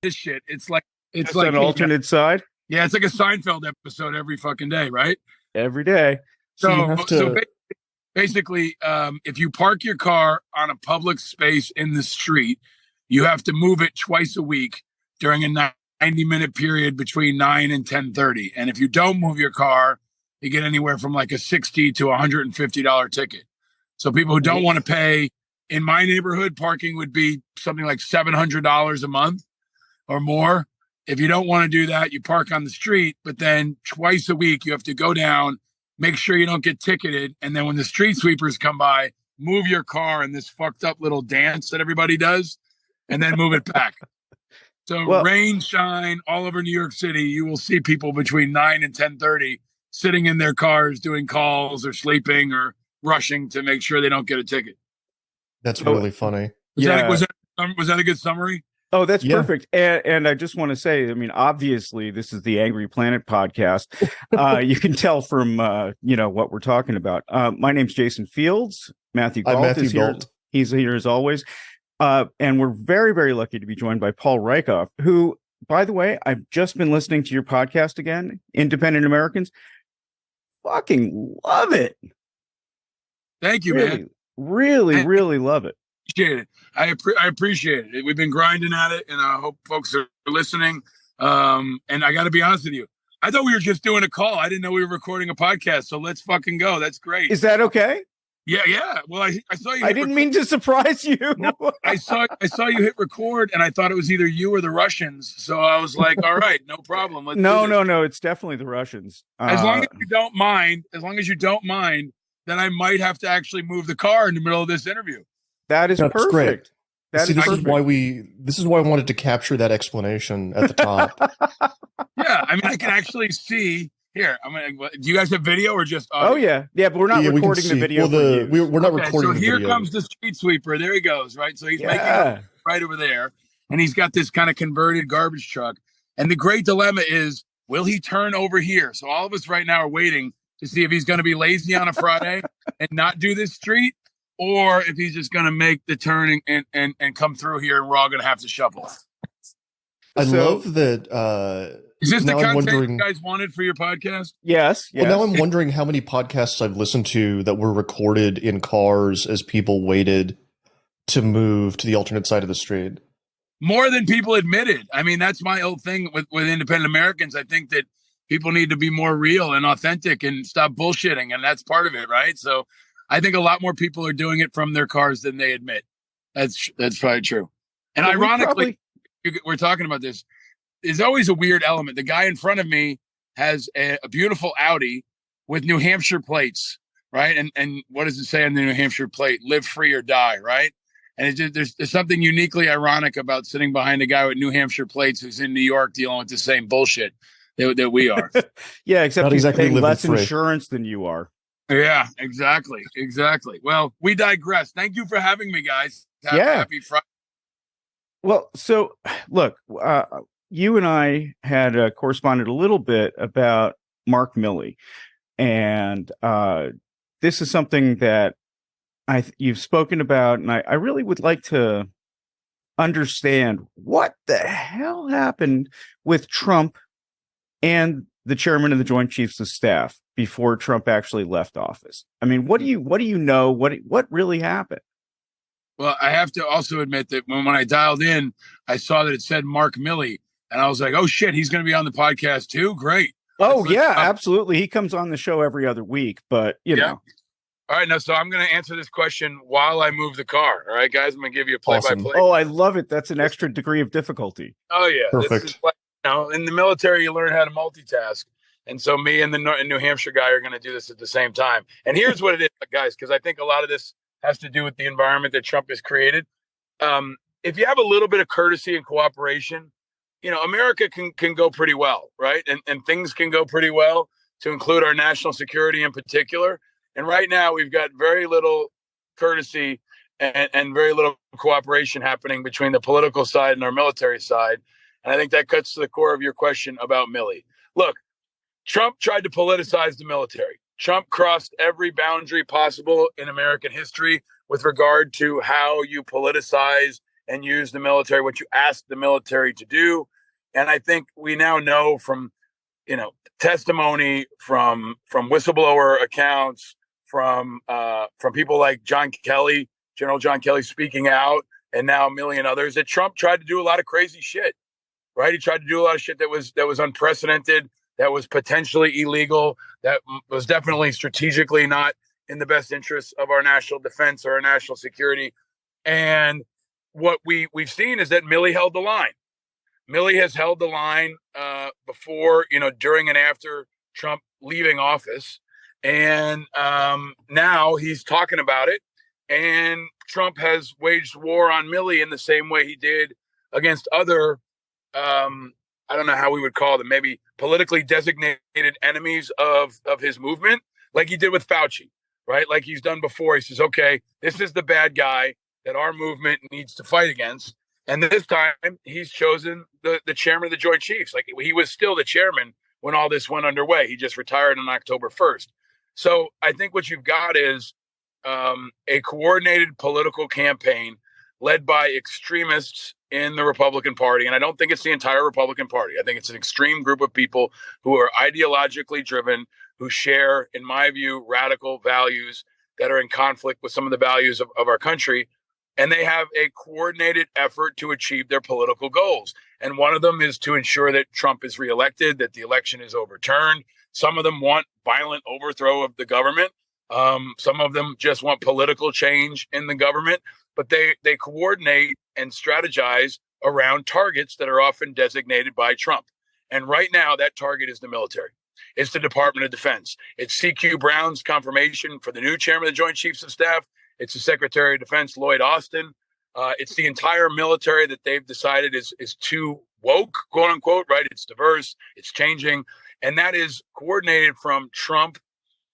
this shit. It's Just like an alternate side yeah, it's like a Seinfeld episode every fucking day, right? every day. So you So have to. so basically, if you park your car on a public space in the street, you have to move it twice a week during a 90-minute period between 9 and 10:30. And if you don't move your car, you get anywhere from like a $60 to $150 ticket. So people who don't want to pay, in my neighborhood, parking would be something like $700 a month or more. If you don't want to do that, you park on the street, but then twice a week you have to go down, make sure you don't get ticketed, and then when the street sweepers come by, move your car in this fucked up little dance that everybody does, and then move it back. So Well- rain, shine, all over New York City, you will see people between 9 and 10:30 sitting in their cars doing calls or sleeping or rushing to make sure they don't get a ticket. That's really funny. Was Yeah. that a good summmery? Oh, that's Yeah. perfect. And I just want to say, I mean, obviously, this is the Angry Planet podcast. You can tell from what we're talking about. My name's Jason Fields. Matthew I'm Galt Matthew is here. Galt. He's here as always. And we're very, very lucky to be joined by Paul Rieckhoff, who, by the way, I've just been listening to your podcast again, Independent Americans. Fucking love it. Thank you, Really, man. really love it. Appreciate it. I appreciate it. We've been grinding at it, and I hope folks are listening. And I got to be honest with you. I thought we were just doing a call. I didn't know we were recording a podcast. So let's fucking go. That's great. Is that okay? Yeah. Well, I saw you. I didn't mean to surprise you. No, I saw you hit record, and I thought it was either you or the Russians. So I was like, all right, no problem. Let's do this. No. It's definitely the Russians. As long as you don't mind, then I might have to actually move the car in the middle of this interview. That is That's perfect. great. That is This perfect. is why I wanted to capture that explanation at the top. Yeah, I mean, I can actually see here. Do you guys have video or just audio? Oh yeah, but we're not Yeah, we can recording the see. video. Well, for you. we're not Okay, recording so the here video. comes the street sweeper. There he goes, right? So he's making Yeah. right over there, and he's got this kind of converted garbage truck. And the great dilemma is, will he turn over here? So all of us right now are waiting to see if he's going to be lazy on a Friday and not do this street, or if he's just going to make the turn and come through here, and we're all going to have to shuffle. I So- love that. Is this the now I'm content wondering. you guys wanted for your podcast? Yes. Well, now I'm wondering how many podcasts I've listened to that were recorded in cars as people waited to move to the alternate side of the street. More than people admitted. I mean, that's my old thing with independent Americans. I think that people need to be more real and authentic and stop bullshitting. And that's part of it, right? So I think a lot more people are doing it from their cars than they admit. That's probably true. And Well, we ironically, we're talking about this. There's always a weird element. The guy in front of me has a beautiful Audi with New Hampshire plates, right? And what does it say on the New Hampshire plate? Live free or die, right? And it's just, there's something uniquely ironic about sitting behind a guy with New Hampshire plates who's in New York dealing with the same bullshit that we are. Yeah, except Not he's exactly paying living less free. insurance than you are. Yeah, exactly. Well, we digress. Thank you for having me, guys. Happy Friday. Well, so look, you and I had corresponded a little bit about Mark Milley, and this is something that you've spoken about, and I really would like to understand what the hell happened with Trump and the chairman of the Joint Chiefs of Staff before Trump actually left office. I mean, what do you know? What really happened? Well, I have to also admit that when I dialed in, I saw that it said Mark Milley, and I was like, oh shit, he's going to be on the podcast too. Great. Oh Let's yeah, absolutely. He comes on the show every other week, but you know. All right, now, so I'm going to answer this question while I move the car. All right, guys, I'm going to give you a play-by-play. Oh, I love it. That's an extra degree of difficulty. Oh, yeah. Perfect. This is like, in the military, you learn how to multitask. And so me and the New Hampshire guy are going to do this at the same time. And here's what it is, guys, because I think a lot of this has to do with the environment that Trump has created. If you have a little bit of courtesy and cooperation, America can go pretty well, right? And things can go pretty well, to include our national security in particular. And right now we've got very little courtesy and very little cooperation happening between the political side and our military side. And I think that cuts to the core of your question about Milley. Look, Trump tried to politicize the military. Trump crossed every boundary possible in American history with regard to how you politicize and use the military, what you ask the military to do. And I think we now know from, testimony from whistleblower accounts, from people like John Kelly, General John Kelly speaking out, and now Milley and others, that Trump tried to do a lot of crazy shit, right? He tried to do a lot of shit that was unprecedented, that was potentially illegal, that was definitely strategically not in the best interests of our national defense or our national security. And what we've seen is that Milley held the line. Milley has held the line before, during and after Trump leaving office. And now he's talking about it. And Trump has waged war on Milley in the same way he did against other, I don't know how we would call them, maybe politically designated enemies of his movement, like he did with Fauci, right? Like he's done before. He says, okay, this is the bad guy that our movement needs to fight against. And this time he's chosen the chairman of the Joint Chiefs. Like he was still the chairman when all this went underway. He just retired on October 1st. So I think what you've got is a coordinated political campaign led by extremists in the Republican Party. And I don't think it's the entire Republican Party. I think it's an extreme group of people who are ideologically driven, who share, in my view, radical values that are in conflict with some of the values of our country. And they have a coordinated effort to achieve their political goals. And one of them is to ensure that Trump is reelected, that the election is overturned. Some of them want violent overthrow of the government. Some of them just want political change in the government. But they coordinate and strategize around targets that are often designated by Trump. And right now, that target is the military. It's the Department of Defense. It's CQ Brown's confirmation for the new chairman of the Joint Chiefs of Staff. It's the Secretary of Defense, Lloyd Austin. It's the entire military that they've decided is too woke, quote unquote, right? It's diverse, it's changing. And that is coordinated from Trump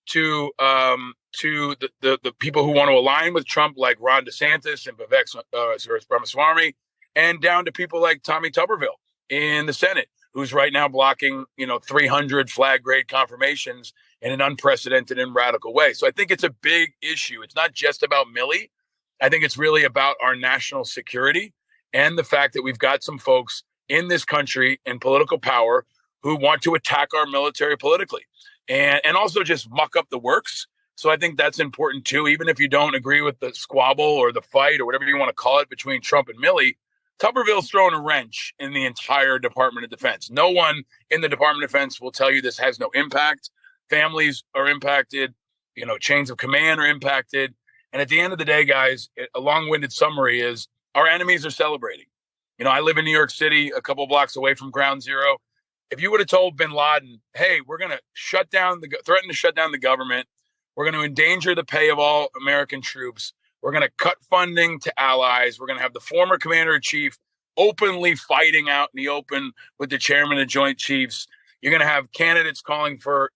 to the people who want to align with Trump, like Ron DeSantis and Vivek Ramaswamy, and down to people like Tommy Tuberville in the Senate, who's right now blocking, 300 flag grade confirmations in an unprecedented and radical way. So I think it's a big issue. It's not just about Milley. I think it's really about our national security and the fact that we've got some folks in this country in political power who want to attack our military politically and also just muck up the works. So I think that's important too. Even if you don't agree with the squabble or the fight or whatever you want to call it between Trump and Milley, Tuberville's throwing a wrench in the entire Department of Defense. No one in the Department of Defense will tell you this has no impact. Families are impacted, chains of command are impacted. And at the end of the day, guys, a long-winded summary is our enemies are celebrating. I live in New York City, a couple blocks away from Ground Zero. If you would have told bin Laden, hey, we're going to threaten to shut down the government. We're going to endanger the pay of all American troops. We're going to cut funding to allies. We're going to have the former commander-in-chief openly fighting out in the open with the chairman of the Joint Chiefs. You're going to have candidates calling for,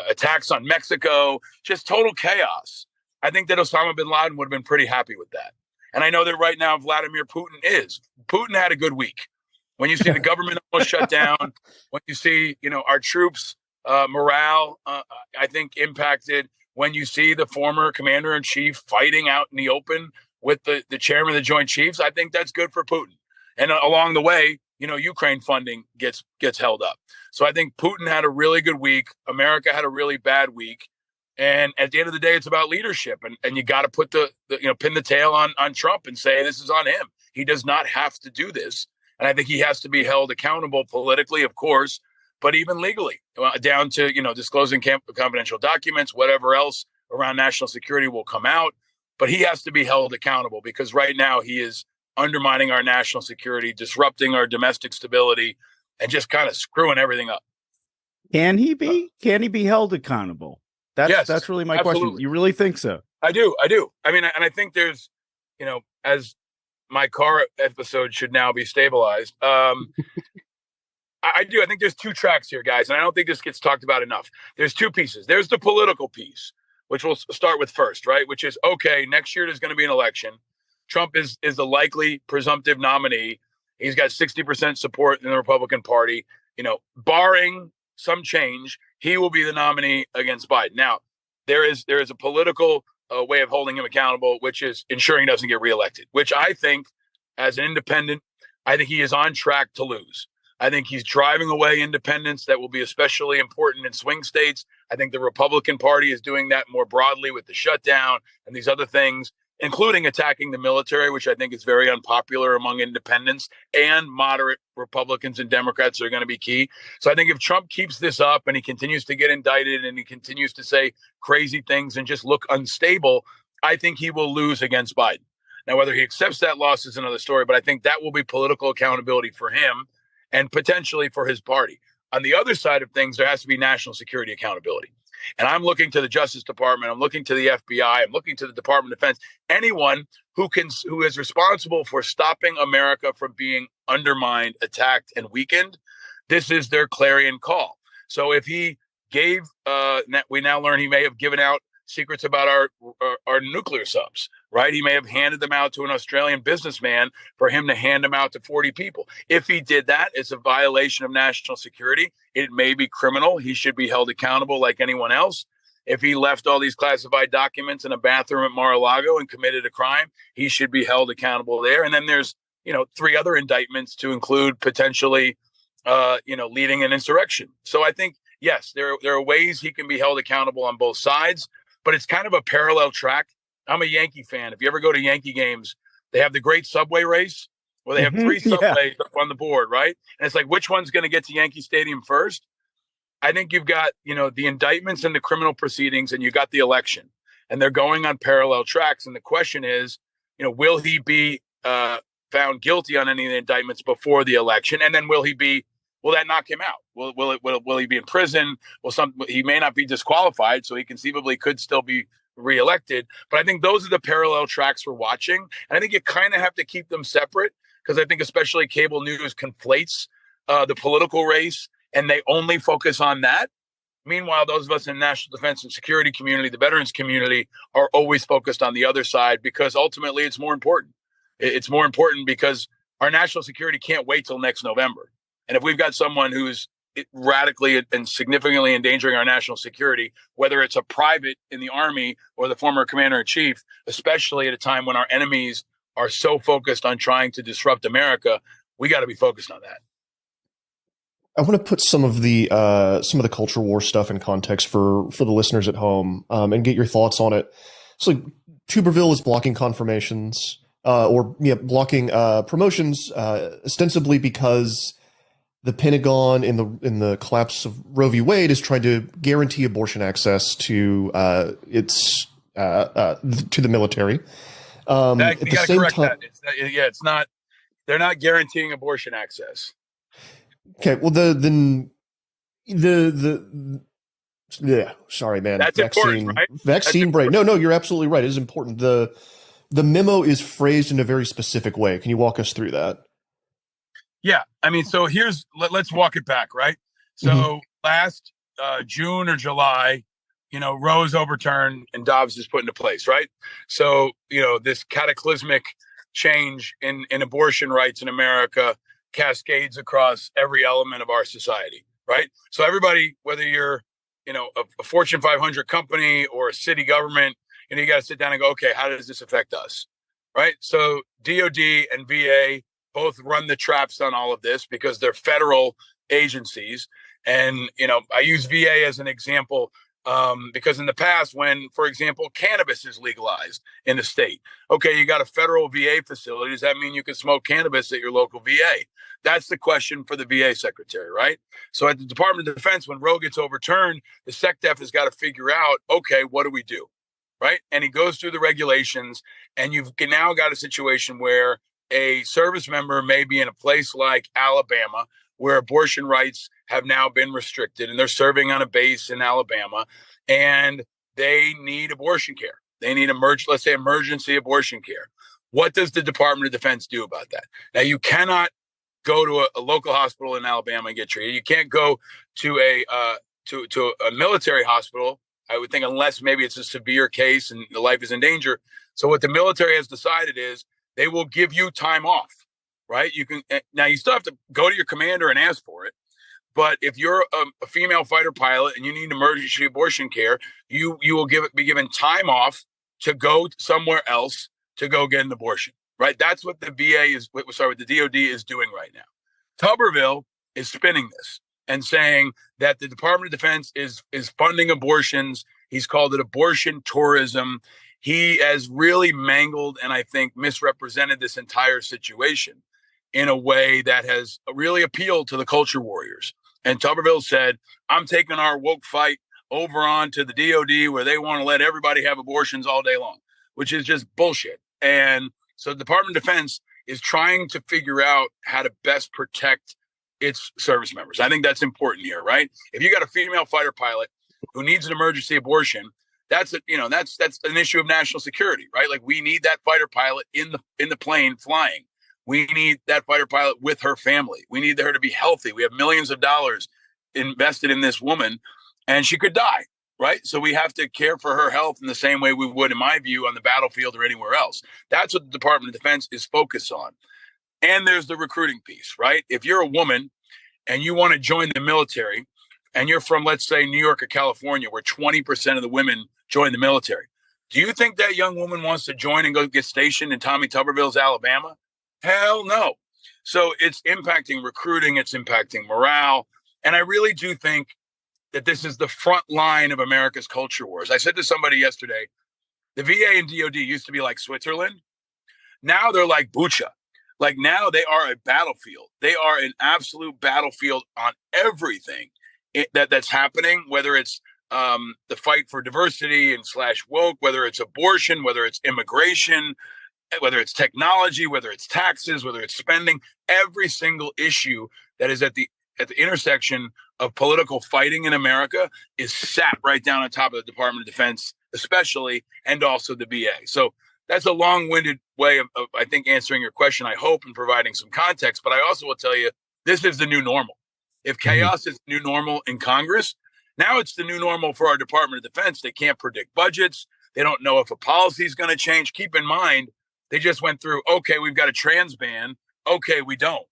attacks on Mexico, just total chaos. I think that Osama bin Laden would have been pretty happy with that. And I know that right now Vladimir Putin is. Putin had a good week. When you see the government almost shut down, when you see, our troops' morale, I think, impacted, when you see the former commander-in-chief fighting out in the open with the chairman of the Joint Chiefs, I think that's good for Putin. And along the way, Ukraine funding gets held up. So I think Putin had a really good week. America had a really bad week. And at the end of the day, it's about leadership. And you got to put pin the tail on Trump and say, this is on him. He does not have to do this. And I think he has to be held accountable politically, of course, but even legally, down to, disclosing confidential documents, whatever else around national security will come out. But he has to be held accountable because right now he is undermining our national security, disrupting our domestic stability, and just kind of screwing everything up. Can he be held accountable? That's really my absolutely. question. You really think so? I do. I mean, and I think there's, as my car episode should now be stabilized. I do. I think there's two tracks here, guys, and I don't think this gets talked about enough. There's two pieces. There's the political piece, which we'll start with first, right? Which is, okay, next year there's going to be an election. Trump is the likely presumptive nominee. He's got 60% support in the Republican Party. Barring some change, he will be the nominee against Biden. Now, there is a political way of holding him accountable, which is ensuring he doesn't get reelected, which I think as an independent, I think he is on track to lose. I think he's driving away independents that will be especially important in swing states. I think the Republican Party is doing that more broadly with the shutdown and these other things, including attacking the military, which I think is very unpopular among independents, and moderate Republicans and Democrats are going to be key. So I think if Trump keeps this up and he continues to get indicted and he continues to say crazy things and just look unstable, I think he will lose against Biden. Now, whether he accepts that loss is another story, but I think that will be political accountability for him and potentially for his party. On the other side of things, there has to be national security accountability. And I'm looking to the Justice Department, I'm looking to the FBI, I'm looking to the Department of Defense, anyone who is responsible for stopping America from being undermined, attacked, and weakened. This is their clarion call. So if he gave, we now learn he may have given out secrets about our nuclear subs, right? He may have handed them out to an Australian businessman for him to hand them out to 40 people. If he did that, it's a violation of national security. It may be criminal. He should be held accountable like anyone else. If he left all these classified documents in a bathroom at Mar-a-Lago and committed a crime, he should be held accountable there. And then there's, 3 other indictments to include potentially, leading an insurrection. So I think, yes, there are ways he can be held accountable on both sides, but it's kind of a parallel track. I'm a Yankee fan. If you ever go to Yankee games, they have the great subway race where they have 3 subways up on the board, right? And it's like, which one's going to get to Yankee Stadium first? I think you've got, the indictments and the criminal proceedings, and you got the election, and they're going on parallel tracks. And the question is, will he be found guilty on any of the indictments before the election? And then will that knock him out? Will he be in prison? He may not be disqualified, so he conceivably could still be reelected. But I think those are the parallel tracks we're watching. And I think you kind of have to keep them separate, because I think especially cable news conflates the political race, and they only focus on that. Meanwhile, those of us in the national defense and security community, the veterans community, are always focused on the other side, because ultimately it's more important. It's more important because our national security can't wait till next November. And if we've got someone who's radically and significantly endangering our national security, whether it's a private in the Army or the former commander-in-chief, especially at a time when our enemies are so focused on trying to disrupt America, we got to be focused on that. I want to put some of the culture war stuff in context for the listeners at home, and get your thoughts on it. So Tuberville is blocking confirmations, blocking promotions, ostensibly because the Pentagon in the collapse of Roe v. Wade is trying to guarantee abortion access to the military. At the same time, it's not. They're not guaranteeing abortion access. Okay, well sorry, man. That's important, right? Vaccine break. No, you're absolutely right. It is important. The memo is phrased in a very specific way. Can you walk us through that? Yeah, I mean, so let's walk it back, right? So last June or July, Roe is overturned and Dobbs is put into place, right? So, this cataclysmic change in abortion rights in America cascades across every element of our society, right? So everybody, whether you're, a Fortune 500 company or a city government, you got to sit down and go, okay, how does this affect us, right? So DOD and VA both run the traps on all of this because they're federal agencies. And, I use VA as an example because in the past when, for example, cannabis is legalized in a state, okay, you got a federal VA facility. Does that mean you can smoke cannabis at your local VA? That's the question for the VA secretary, right? So at the Department of Defense, when Roe gets overturned, the SecDef has got to figure out, okay, what do we do, right? And he goes through the regulations, and you've now got a situation where a service member may be in a place like Alabama where abortion rights have now been restricted, and they're serving on a base in Alabama, and they need abortion care. They need emergency abortion care. What does the Department of Defense do about that? Now, you cannot go to a local hospital in Alabama and get treated. You can't go to a military hospital, I would think, unless maybe it's a severe case and the life is in danger. So what the military has decided is they will give you time off, right? Now you still have to go to your commander and ask for it. But if you're a female fighter pilot and you need emergency abortion care, you will be given time off to go somewhere else to go get an abortion, right? That's what the what the DOD is doing right now. Tuberville is spinning this and saying that the Department of Defense is funding abortions. He's called it abortion tourism. He has really mangled and I think misrepresented this entire situation in a way that has really appealed to the culture warriors. And Tuberville said, I'm taking our woke fight over on to the DOD where they want to let everybody have abortions all day long, which is just bullshit. And so the Department of Defense is trying to figure out how to best protect its service members. I think that's important here, right? If you got a female fighter pilot who needs an emergency abortion, that's an issue of national security, right? Like we need that fighter pilot in the plane flying. We need that fighter pilot with her family. We need her to be healthy. We have millions of dollars invested in this woman and she could die, right? So we have to care for her health in the same way we would, in my view, on the battlefield or anywhere else. That's what the Department of Defense is focused on. And there's the recruiting piece, right? If you're a woman and you want to join the military and you're from, let's say, New York or California, where 20% of the women join the military, do you think that young woman wants to join and go get stationed in Tommy Tuberville's Alabama? Hell no. So it's impacting recruiting. It's impacting morale. And I really do think that this is the front line of America's culture wars. I said to somebody yesterday, the VA and DOD used to be like Switzerland. Now they're like Bucha. Like now they are a battlefield. They are an absolute battlefield on everything that's happening, whether it's the fight for diversity and /woke, whether it's abortion, whether it's immigration, whether it's technology, whether it's taxes, whether it's spending. Every single issue that is at the intersection of political fighting in America is sat right down on top of the Department of Defense, especially, and also the VA. So that's a long-winded way of, I think, answering your question, I hope, and providing some context. But I also will tell you, this is the new normal. If chaos is the new normal in Congress, now it's the new normal for our Department of Defense. They can't predict budgets. They don't know if a policy is going to change. Keep in mind, they just went through, okay, we've got a trans ban. Okay, we don't.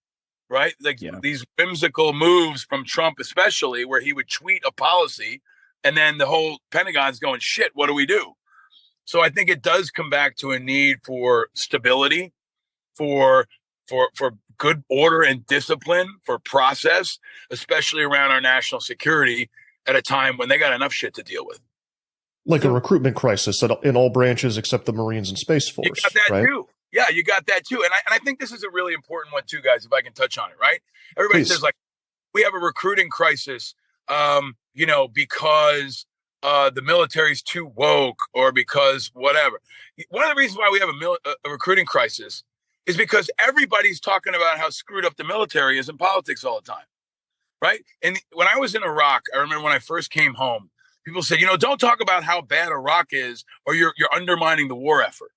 Right? Like these whimsical moves from Trump, especially where he would tweet a policy and then the whole Pentagon's going, shit, what do we do? So I think it does come back to a need for stability, for good order and discipline, for process, especially around our national security at a time when they got enough shit to deal with. Like a recruitment crisis in all branches except the Marines and Space Force. You got that right? too. Yeah, you got that too. And I think this is a really important one too, guys, if I can touch on it, right? Everybody says like, we have a recruiting crisis, because the military's too woke or because whatever. One of the reasons why we have a recruiting crisis is because everybody's talking about how screwed up the military is in politics all the time, right? And when I was in Iraq, I remember when I first came home, people said, don't talk about how bad Iraq is or you're undermining the war effort,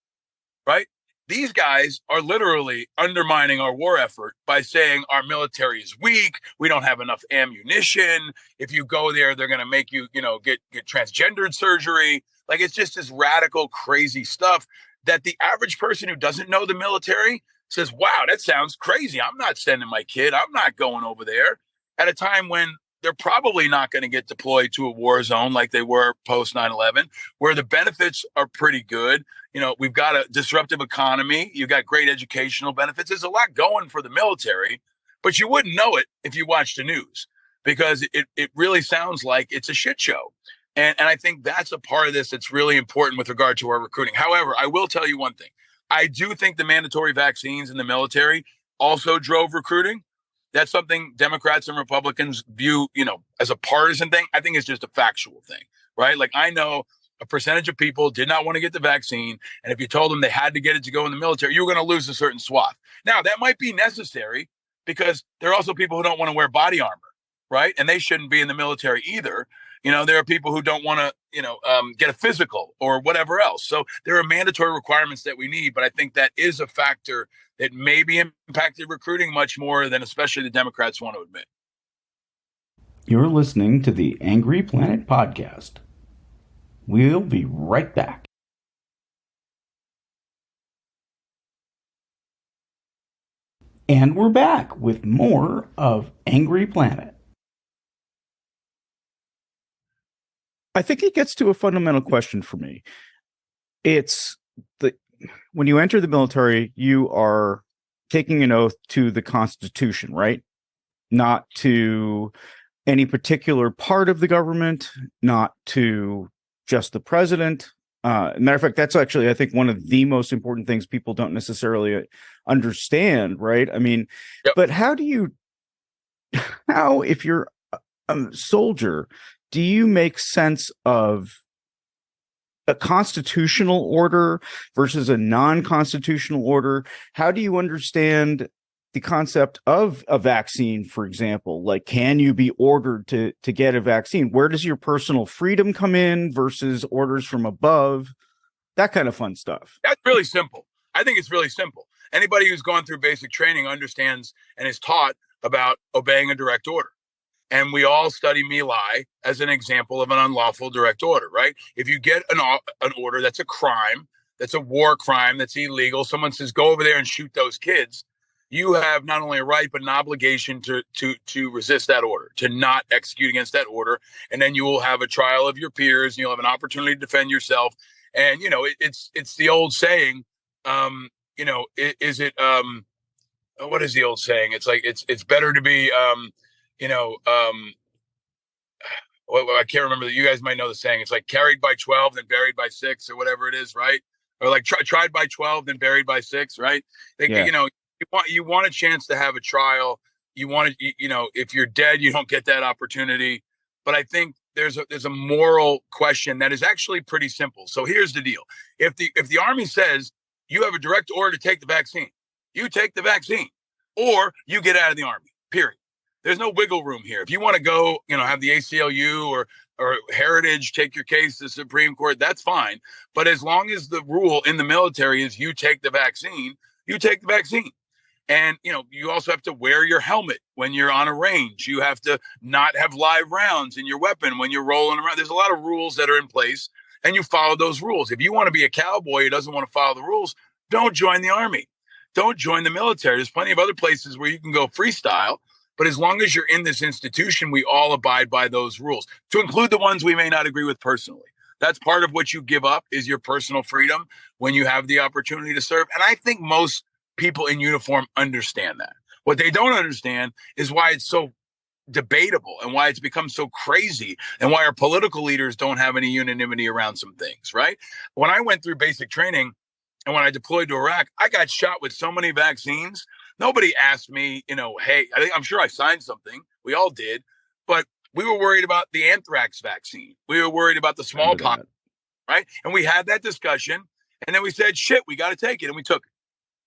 right? These guys are literally undermining our war effort by saying our military is weak. We don't have enough ammunition. If you go there, they're going to make you, get transgendered surgery. Like it's just this radical, crazy stuff that the average person who doesn't know the military says, wow, that sounds crazy. I'm not sending my kid. I'm not going over there at a time when they're probably not going to get deployed to a war zone like they were post 9/11, where the benefits are pretty good. We've got a disruptive economy. You've got great educational benefits. There's a lot going for the military, but you wouldn't know it if you watched the news because it really sounds like it's a shit show. And I think that's a part of this that's really important with regard to our recruiting. However, I will tell you one thing. I do think the mandatory vaccines in the military also drove recruiting. That's something Democrats and Republicans view, as a partisan thing. I think it's just a factual thing, right? Like I know a percentage of people did not want to get the vaccine. And if you told them they had to get it to go in the military, you were going to lose a certain swath. Now, that might be necessary because there are also people who don't want to wear body armor, right? And they shouldn't be in the military either. There are people who don't want to, get a physical or whatever else. So there are mandatory requirements that we need. But I think that is a factor that maybe impacted recruiting much more than especially the Democrats want to admit. You're listening to the Angry Planet Podcast. We'll be right back. And we're back with more of Angry Planet. I think it gets to a fundamental question for me. It's when you enter the military, you are taking an oath to the Constitution, right? Not to any particular part of the government, not to just the president. Matter of fact, that's actually, I think, one of the most important things people don't necessarily understand, right? I mean, Yep. but if you're a soldier, do you make sense of a constitutional order versus a non-constitutional order? How do you understand the concept of a vaccine, for example? Like, can you be ordered to get a vaccine? Where does your personal freedom come in versus orders from above? That kind of fun stuff. That's really simple. I think it's really simple. Anybody who's gone through basic training understands and is taught about obeying a direct order. And we all study Milley as an example of an unlawful direct order, right? If you get an order that's a crime, that's a war crime, that's illegal, someone says, go over there and shoot those kids, you have not only a right, but an obligation to resist that order, to not execute against that order. And then you will have a trial of your peers, and you'll have an opportunity to defend yourself. And, you know, it's the old saying, you know, what is the old saying? It's like, it's better to be, well, I can't remember that. You guys might know the saying. It's like carried by 12, then buried by 6 or whatever it is. Right. Or like tried by 12, then buried by 6. Right. You know, you want a chance to have a trial. You want to, you know, if you're dead, you don't get that opportunity. But I think there's a moral question that is actually pretty simple. So here's the deal. If the Army says you have a direct order to take the vaccine, you take the vaccine or you get out of the Army, period. There's no wiggle room here. If you want to go, you know, have the ACLU or Heritage take your case to the Supreme Court, that's fine. But as long as the rule in the military is you take the vaccine, you take the vaccine. And, you know, you also have to wear your helmet when you're on a range. You have to not have live rounds in your weapon when you're rolling around. There's a lot of rules that are in place, and you follow those rules. If you want to be a cowboy who doesn't want to follow the rules, don't join the Army. Don't join the military. There's plenty of other places where you can go freestyle. But as long as you're in this institution, we all abide by those rules, to include the ones we may not agree with personally. That's part of what you give up, is your personal freedom when you have the opportunity to serve. And I think most people in uniform understand that. What they don't understand is why it's so debatable and why it's become so crazy and why our political leaders don't have any unanimity around some things, right? When I went through basic training and when I deployed to Iraq, I got shot with so many vaccines. Nobody asked me, you know, hey, I'm sure I signed something. We all did. But we were worried about the anthrax vaccine. We were worried about the smallpox, right? And we had that discussion. And then we said, shit, we got to take it. And we took it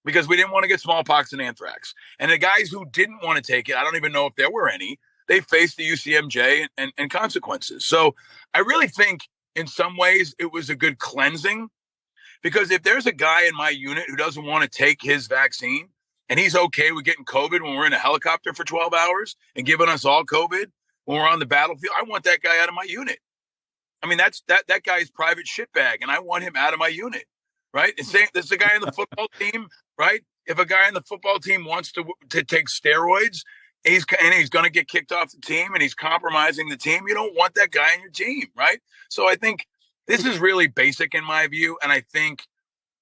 because we didn't want to get smallpox and anthrax. And the guys who didn't want to take it, I don't even know if there were any, they faced the UCMJ and consequences. So I really think in some ways it was a good cleansing, because if there's a guy in my unit who doesn't want to take his vaccine, and he's okay with getting COVID when we're in a helicopter for 12 hours and giving us all COVID when we're on the battlefield, I want that guy out of my unit. I mean, that guy's private shitbag, and I want him out of my unit, right? It's saying there's a guy in the football team, right? If a guy in the football team wants to take steroids, he's going to get kicked off the team and he's compromising the team, you don't want that guy in your team, right? So I think this is really basic in my view, and I think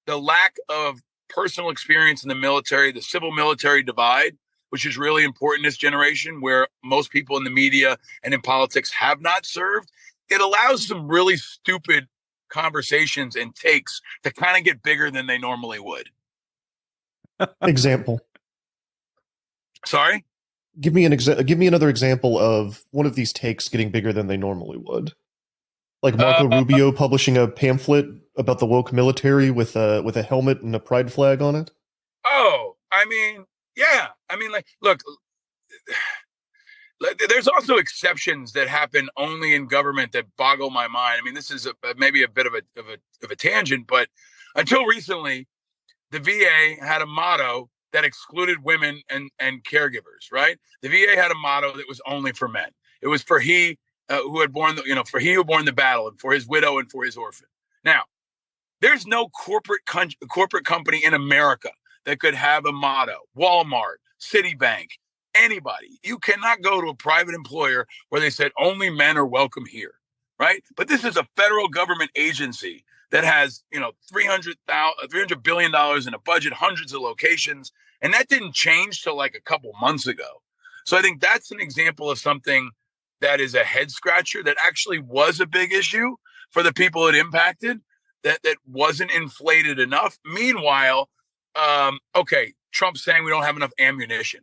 the lack of personal experience in the military, the civil military divide, which is really important in this generation where most people in the media and in politics have not served, it allows some really stupid conversations and takes to kind of get bigger than they normally would. Example. Sorry? Give me another example of one of these takes getting bigger than they normally would. Like Marco Rubio publishing a pamphlet about the woke military with a helmet and a pride flag on it. Oh, I mean, yeah. I mean, like, look, there's also exceptions that happen only in government that boggle my mind. I mean, this is maybe a bit of a tangent, but until recently, the VA had a motto that excluded women and caregivers, right? The VA had a motto that was only for men. It was for he who had borne for he who borne the battle, and for his widow and for his orphan. Now, there's no corporate company in America that could have a motto. Walmart, Citibank, anybody. You cannot go to a private employer where they said only men are welcome here, right? But this is a federal government agency that has, $300 billion in a budget, hundreds of locations. And that didn't change till like a couple months ago. So I think that's an example of something that is a head scratcher that actually was a big issue for the people it impacted, that wasn't inflated enough. Meanwhile, Trump's saying we don't have enough ammunition.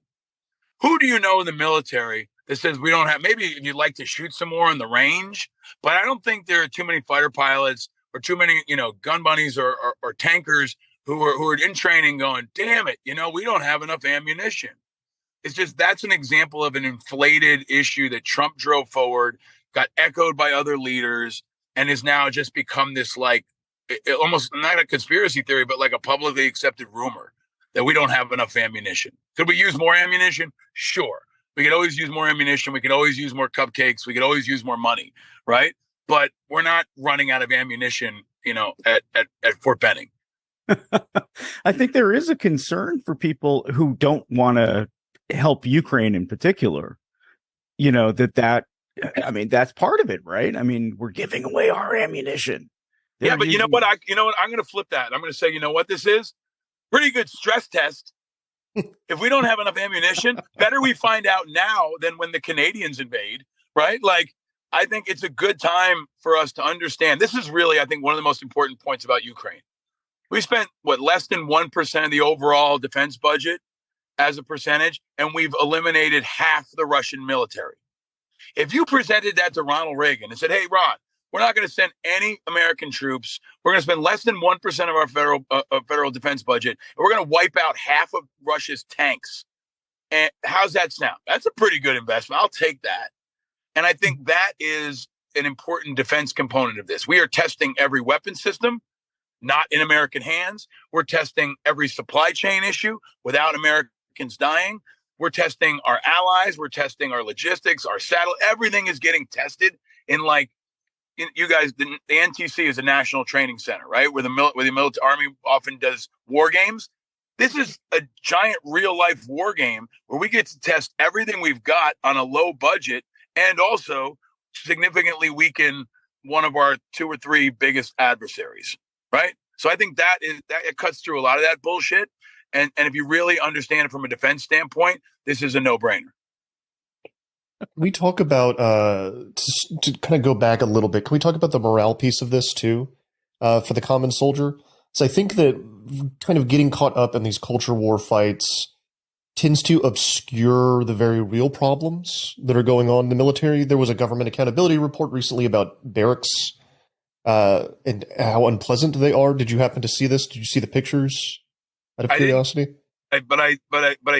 Who do you know in the military that says we don't have, maybe you'd like to shoot some more on the range, but I don't think there are too many fighter pilots or too many, gun bunnies or tankers who are in training going, damn it, we don't have enough ammunition. It's just, that's an example of an inflated issue that Trump drove forward, got echoed by other leaders, and is now just become this almost not a conspiracy theory, but like a publicly accepted rumor that we don't have enough ammunition. Could we use more ammunition? Sure. We could always use more ammunition. We could always use more cupcakes. We could always use more money, right? But we're not running out of ammunition, at Fort Benning. I think there is a concern for people who don't want to help Ukraine in particular. That's part of it, right? I mean, we're giving away our ammunition. But you know what? I'm going to flip that. I'm going to say, you know what this is? Pretty good stress test. If we don't have enough ammunition, better we find out now than when the Canadians invade, right? Like, I think it's a good time for us to understand. This is really, I think, one of the most important points about Ukraine. We spent, less than 1% of the overall defense budget as a percentage, and we've eliminated half the Russian military. If you presented that to Ronald Reagan and said, hey, Ron, we're not going to send any American troops. We're going to spend less than 1% of our federal defense budget. And we're going to wipe out half of Russia's tanks. And how's that sound? That's a pretty good investment. I'll take that. And I think that is an important defense component of this. We are testing every weapon system, not in American hands. We're testing every supply chain issue without Americans dying. We're testing our allies. We're testing our logistics, our satellite. Everything is getting tested in you guys, the NTC is a national training center, right? Where the military army often does war games. This is a giant real life war game where we get to test everything we've got on a low budget and also significantly weaken one of our 2 or 3 biggest adversaries, right? So I think that it cuts through a lot of that bullshit. And if you really understand it from a defense standpoint, this is a no-brainer. We talk about, to kind of go back a little bit, can we talk about the morale piece of this too, for the common soldier? So I think that kind of getting caught up in these culture war fights tends to obscure the very real problems that are going on in the military. There was a government accountability report recently about barracks and how unpleasant they are. Did you happen to see this? Did you see the pictures out of curiosity? But I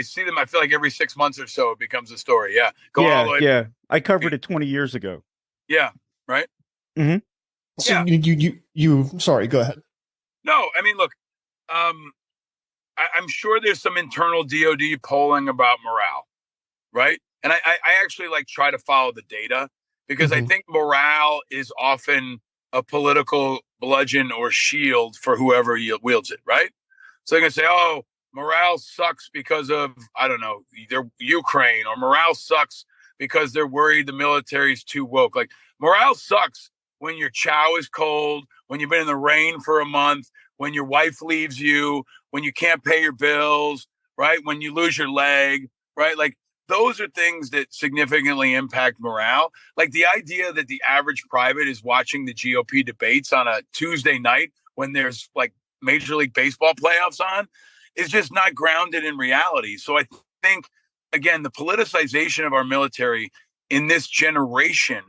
see them. I feel like every 6 months or so it becomes a story. Yeah, all the way. Yeah. I covered it 20 years ago. Yeah, right. Mm-hmm. So you. Sorry, go ahead. No, I mean, look, I'm sure there's some internal DoD polling about morale, right? And I actually try to follow the data because I think morale is often a political bludgeon or shield for whoever wields it, right? So they're gonna say, oh, morale sucks because of, I don't know, either Ukraine, or morale sucks because they're worried the military's too woke. Like, morale sucks when your chow is cold, when you've been in the rain for a month, when your wife leaves you, when you can't pay your bills, right? When you lose your leg, right? Like, those are things that significantly impact morale. Like, the idea that the average private is watching the GOP debates on a Tuesday night when there's Major League Baseball playoffs on is just not grounded in reality. So I think, again, the politicization of our military in this generation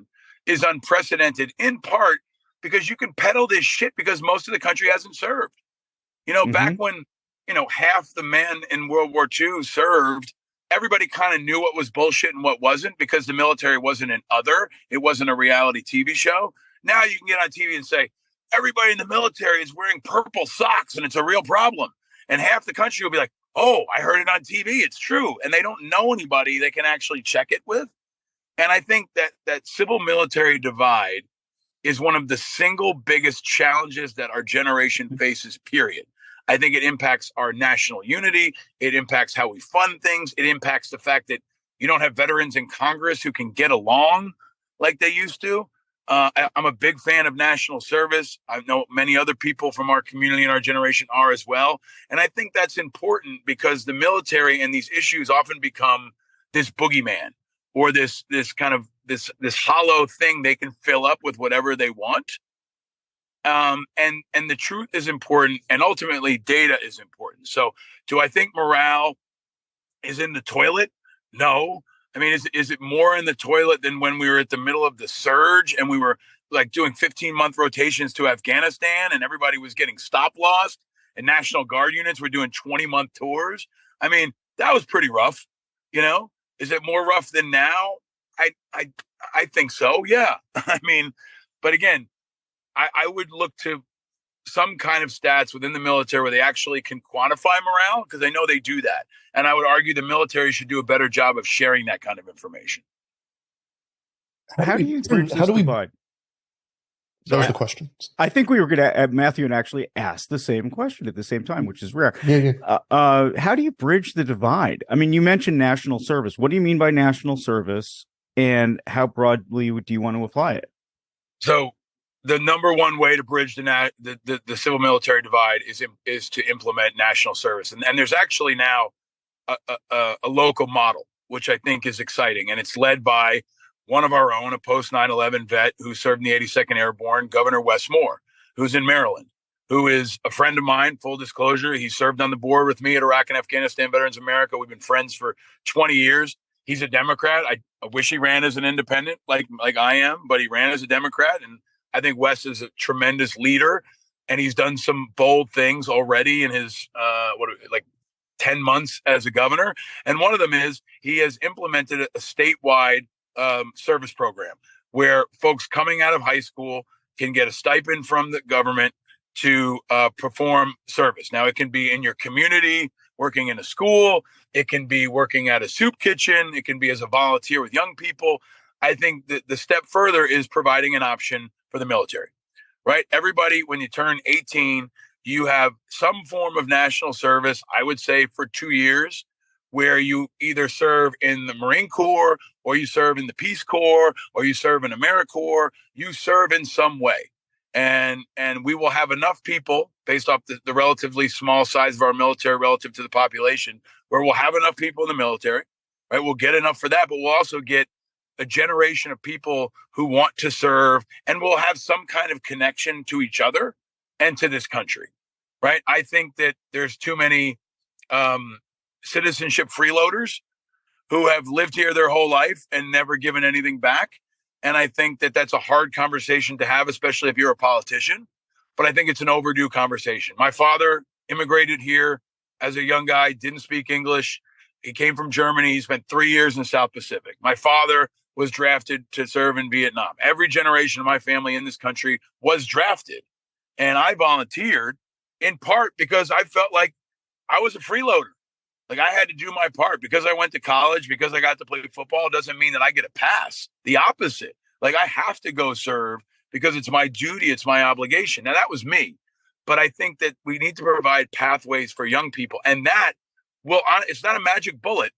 is unprecedented, in part because you can peddle this shit because most of the country hasn't served. Back when, half the men in World War II served, everybody kind of knew what was bullshit and what wasn't because the military wasn't an other. It wasn't a reality TV show. Now you can get on TV and say, everybody in the military is wearing purple socks and it's a real problem. And half the country will be like, oh, I heard it on TV. It's true. And they don't know anybody they can actually check it with. And I think that civil military divide is one of the single biggest challenges that our generation faces, period. I think it impacts our national unity. It impacts how we fund things. It impacts the fact that you don't have veterans in Congress who can get along like they used to. I'm a big fan of national service. I know many other people from our community and our generation are as well. And I think that's important because the military and these issues often become this boogeyman or this kind of this hollow thing they can fill up with whatever they want. And the truth is important, and ultimately data is important. So do I think morale is in the toilet? No. I mean, is it more in the toilet than when we were at the middle of the surge and we were like doing 15-month rotations to Afghanistan and everybody was getting stop lost and National Guard units were doing 20-month tours? I mean, that was pretty rough. Is it more rough than now? I think so. Yeah. I mean, but again, I would look to some kind of stats within the military where they actually can quantify morale, because I know they do that. And I would argue the military should do a better job of sharing that kind of information. How do you bridge this divide? That was the question. I think we were going to Matthew and actually ask the same question at the same time, which is rare. Yeah. How do you bridge the divide? I mean, you mentioned national service. What do you mean by national service, and how broadly do you want to apply it? So the number one way to bridge the civil military divide is to implement national service. And there's actually now a local model, which I think is exciting. And it's led by one of our own, a post 9/11 vet who served in the 82nd Airborne, Governor Wes Moore, who's in Maryland, who is a friend of mine. Full disclosure, he served on the board with me at Iraq and Afghanistan Veterans America. We've been friends for 20 years. He's a Democrat. I wish he ran as an independent like I am, but he ran as a Democrat. And I think Wes is a tremendous leader, and he's done some bold things already in his 10 months as a governor. And one of them is he has implemented a statewide service program where folks coming out of high school can get a stipend from the government to perform service. Now, it can be in your community, working in a school. It can be working at a soup kitchen. It can be as a volunteer with young people. I think that the step further is providing an option for the military, right? Everybody, when you turn 18, you have some form of national service, I would say for 2 years, where you either serve in the Marine Corps or you serve in the Peace Corps or you serve in AmeriCorps. You serve in some way. And we will have enough people based off the relatively small size of our military relative to the population, where we'll have enough people in the military, right? We'll get enough for that, but we'll also get a generation of people who want to serve, and we'll have some kind of connection to each other and to this country, right? I think that there's too many citizenship freeloaders who have lived here their whole life and never given anything back. And I think that that's a hard conversation to have, especially if you're a politician. But I think it's an overdue conversation. My father immigrated here as a young guy, didn't speak English. He came from Germany. He spent 3 years in the South Pacific. My father was drafted to serve in Vietnam. Every generation of my family in this country was drafted. And I volunteered in part because I felt like I was a freeloader. Like I had to do my part because I went to college, because I got to play football. It doesn't mean that I get a pass. The opposite. Like I have to go serve because it's my duty. It's my obligation. Now that was me. But I think that we need to provide pathways for young people. And that will, it's not a magic bullet,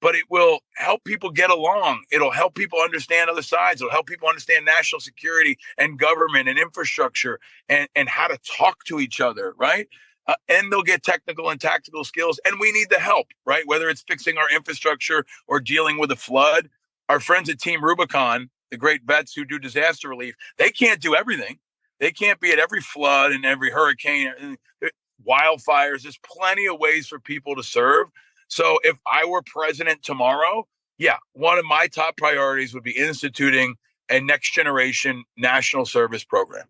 but it will help people get along. It'll help people understand other sides. It'll help people understand national security and government and infrastructure and how to talk to each other, right? And they'll get technical and tactical skills. And we need the help, right? Whether it's fixing our infrastructure or dealing with a flood. Our friends at Team Rubicon, the great vets who do disaster relief, they can't do everything. They can't be at every flood and every hurricane, and wildfires. There's plenty of ways for people to serve. So if I were president tomorrow, yeah, one of my top priorities would be instituting a next generation national service program.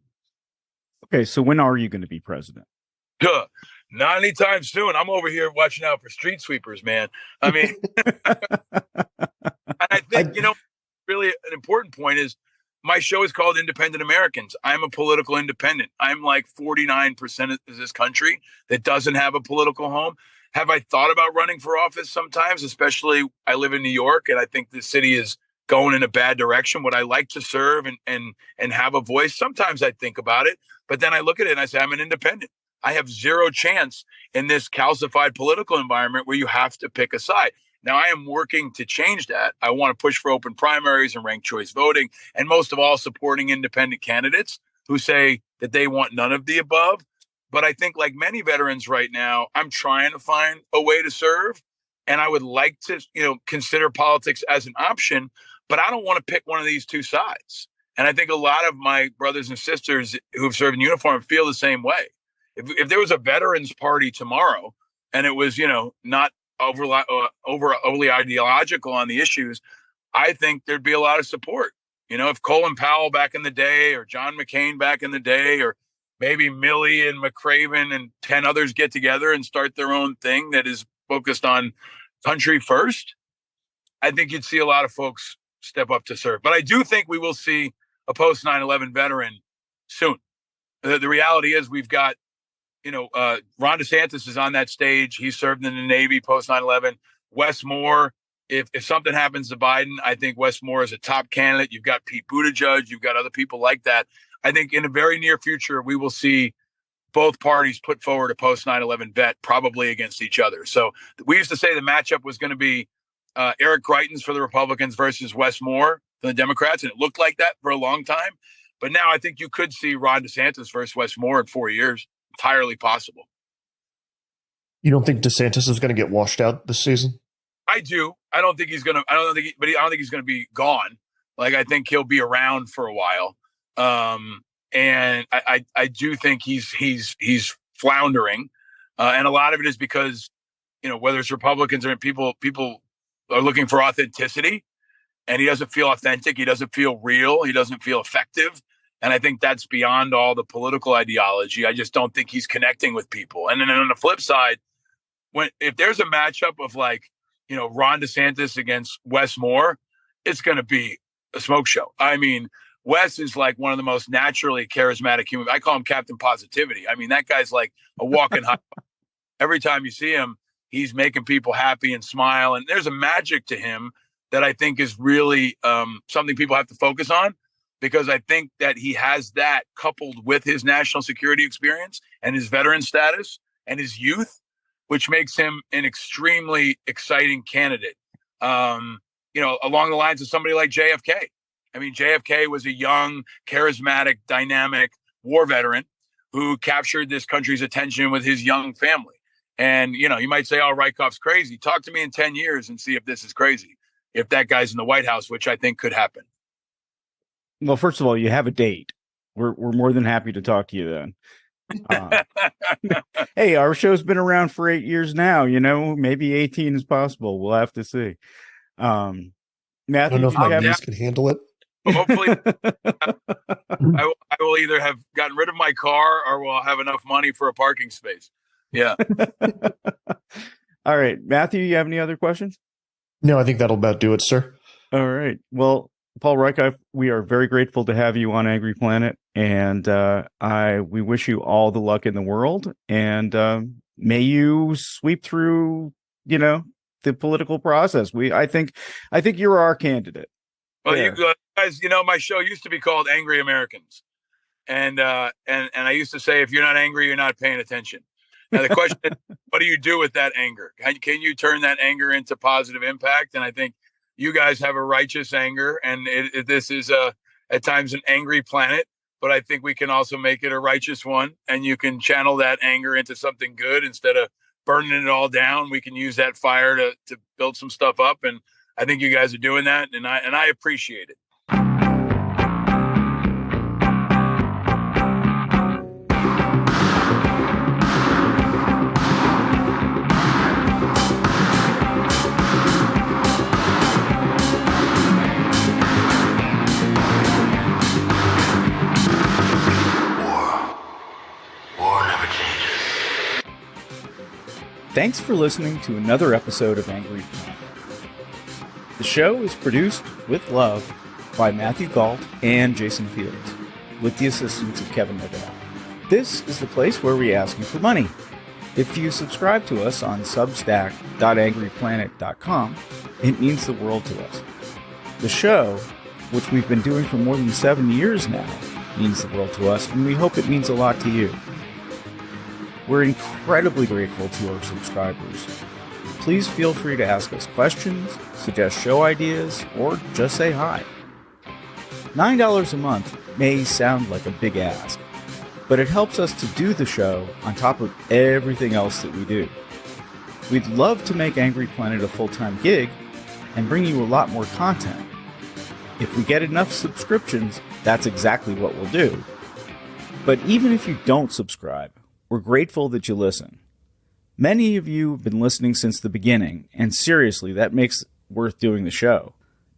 Okay, so when are you going to be president? Not anytime soon. I'm over here watching out for street sweepers, man. I mean, I think, really an important point is my show is called Independent Americans. I'm a political independent. I'm like 49% of this country that doesn't have a political home. Have I thought about running for office sometimes? Especially I live in New York and I think the city is going in a bad direction. Would I like to serve and have a voice? Sometimes I think about it, but then I look at it and I say, I'm an independent. I have zero chance in this calcified political environment where you have to pick a side. Now, I am working to change that. I want to push for open primaries and ranked choice voting, and most of all, supporting independent candidates who say that they want none of the above. But I think, like many veterans right now, I'm trying to find a way to serve, and I would like to, consider politics as an option, but I don't want to pick one of these two sides. And I think a lot of my brothers and sisters who have served in uniform feel the same way. If there was a veterans party tomorrow and it was, not overly ideological on the issues, I think there'd be a lot of support. If Colin Powell back in the day, or John McCain back in the day, or maybe Milley and McCraven and 10 others get together and start their own thing that is focused on country first, I think you'd see a lot of folks step up to serve. But I do think we will see a post 9/11 veteran soon. The reality is we've got, Ron DeSantis is on that stage. He served in the Navy post 9/11. Wes Moore, if something happens to Biden, I think Wes Moore is a top candidate. You've got Pete Buttigieg. You've got other people like that. I think in the very near future, we will see both parties put forward a post 9/11 vet, probably against each other. So we used to say the matchup was going to be Eric Greitens for the Republicans versus Wes Moore for the Democrats, and it looked like that for a long time. But now I think you could see Ron DeSantis versus Wes Moore in 4 years. Entirely possible. You don't think DeSantis is going to get washed out this season? I do. I don't think he's going to. I don't think he's going to be gone. Like, I think he'll be around for a while. And I do think he's floundering, and a lot of it is because whether it's Republicans or people are looking for authenticity, and he doesn't feel authentic. He doesn't feel real. He doesn't feel effective. And I think that's beyond all the political ideology. I just don't think he's connecting with people. And then on the flip side, if there's a matchup of Ron DeSantis against Wes Moore, it's going to be a smoke show. I mean, Wes is like one of the most naturally charismatic humans. I call him Captain Positivity. I mean, that guy's like a walking high. Every time you see him, he's making people happy and smile. And there's a magic to him that I think is really something people have to focus on, because I think that he has that coupled with his national security experience and his veteran status and his youth, which makes him an extremely exciting candidate. Along the lines of somebody like JFK. I mean, JFK was a young, charismatic, dynamic war veteran who captured this country's attention with his young family. And, you might say, oh, Rieckhoff's crazy. Talk to me in 10 years and see if this is crazy, if that guy's in the White House, which I think could happen. Well, first of all, you have a date. We're more than happy to talk to you then. Hey, our show's been around for 8 years now. Maybe 18 is possible. We'll have to see. Matthew, I don't know if my knees can handle it. Hopefully, I will either have gotten rid of my car or will have enough money for a parking space. Yeah. All right, Matthew, you have any other questions? No, I think that'll about do it, sir. All right. Well, Paul Rieckhoff, we are very grateful to have you on Angry Planet, and we wish you all the luck in the world, and may you sweep through, the political process. I think you're our candidate. Well, you guys, my show used to be called Angry Americans, and I used to say, if you're not angry, you're not paying attention. Now the question is, what do you do with that anger? Can you turn that anger into positive impact? And I think you guys have a righteous anger, and this is at times an angry planet, but I think we can also make it a righteous one, and you can channel that anger into something good instead of burning it all down. We can use that fire to build some stuff up, and I think you guys are doing that, and I appreciate it. Thanks for listening to another episode of Angry Planet. The show is produced with love by Matthew Galt and Jason Fields, with the assistance of Kevin Nadal. This is the place where we ask you for money. If you subscribe to us on substack.angryplanet.com, it means the world to us. The show, which we've been doing for more than 7 years now, means the world to us, and we hope it means a lot to you. We're incredibly grateful to our subscribers. please feel free to ask us questions, suggest show ideas, or just say hi. $9 a month may sound like a big ask, but it helps us to do the show on top of everything else that we do. We'd love to make Angry Planet a full-time gig and bring you a lot more content. If we get enough subscriptions, that's exactly what we'll do. But even if you don't subscribe, we're grateful that you listen. Many of you have been listening since the beginning, and seriously, that makes it worth doing the show.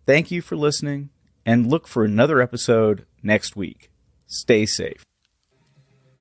Thank you for listening, and look for another episode next week. Stay safe.